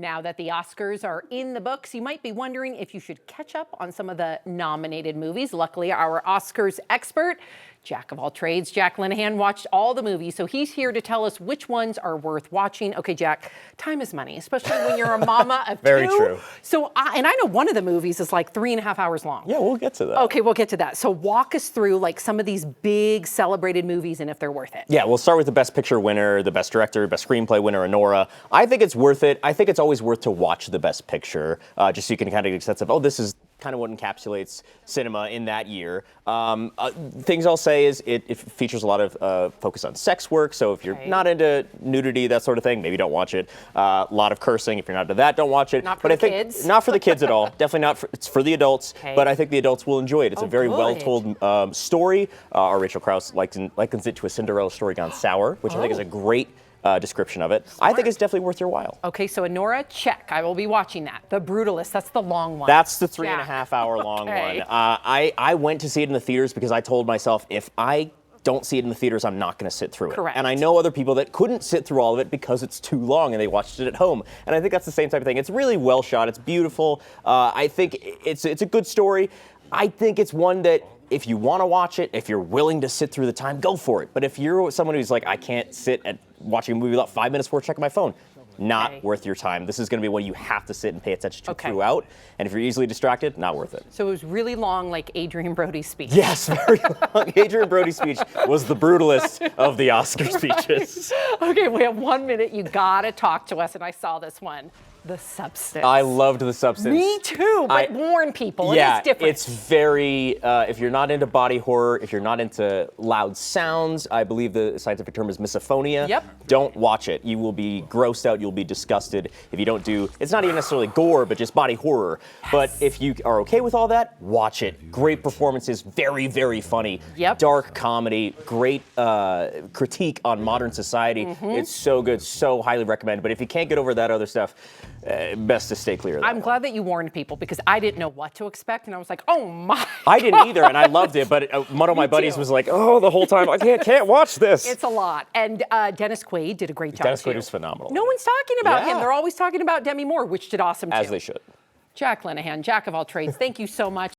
Now that the Oscars are in the books, you might be wondering if you should catch up on some of the nominated movies. Luckily, our Oscars expert, jack of all trades, Jack Linehan, watched all the movies, so he's here to tell us which ones are worth watching. Okay, Jack, time is money, especially when you're a mama of Very two. true. So, I know one of the movies is like 3.5 hours long. Yeah, we'll get to that. Okay, we'll get to that. So walk us through like some of these big celebrated movies and if they're worth it. Yeah, we'll start with the Best Picture winner, the Best Director, Best Screenplay winner, Anora. I think it's worth it. I think it's always worth to watch the Best Picture, just so you can kind of get a sense of, oh, this is kind of what encapsulates cinema in that year. Things I'll say is it features a lot of focus on sex work, so if you're not into nudity, that sort of thing, maybe don't watch it. A lot of cursing, if you're not into that, don't watch it. Not for the kids? Not for the kids at all. Definitely not. It's for the adults, but I think the adults will enjoy it. It's a very well-told story. Our Rachel Krause likens it to a Cinderella story gone sour, which I think is a great description of it. Smart. I think it's definitely worth your while. Okay, so Anora, check. I will be watching that. The Brutalist, that's the long one. That's the 3.5 hour long one. I went to see it in the theaters because I told myself, if I don't see it in the theaters, I'm not going to sit through it. Correct. And I know other people that couldn't sit through all of it because it's too long and they watched it at home. And I think that's the same type of thing. It's really well shot. It's beautiful. I think it's a good story. I think it's one that if you want to watch it, if you're willing to sit through the time, go for it. But if you're someone who's like, I can't sit at watching a movie without 5 minutes before checking my phone, not worth your time. This is going to be one you have to sit and pay attention to throughout. And if you're easily distracted, not worth it. So it was really long, like Adrian Brody's speech. Yes, very long. Adrian Brody's speech was the brutalist of the Oscar speeches. Okay, we have 1 minute. You got to talk to us. And I saw this one. The Substance. I loved The Substance. Me too, but warn people. Yeah, it is different. It's very, if you're not into body horror, if you're not into loud sounds, I believe the scientific term is misophonia. Yep. Don't watch it. You will be grossed out. You'll be disgusted if you don't do, it's not even necessarily gore, but just body horror. Yes. But if you are okay with all that, watch it. Great performances, very, very funny. Yep. Dark comedy, great critique on modern society. It's so good, so highly recommended. But if you can't get over that other stuff, best to stay clear of that. I'm glad that you warned people because I didn't know what to expect, and I was like, oh my I didn't either, and I loved it, but one of my buddies was like, oh, the whole time, I can't watch this. It's a lot. And Dennis Quaid did a great job, Dennis too. Quaid was phenomenal. No one's talking about him. They're always talking about Demi Moore, which did awesome, too. As they should. Jack Linehan, jack of all trades, thank you so much.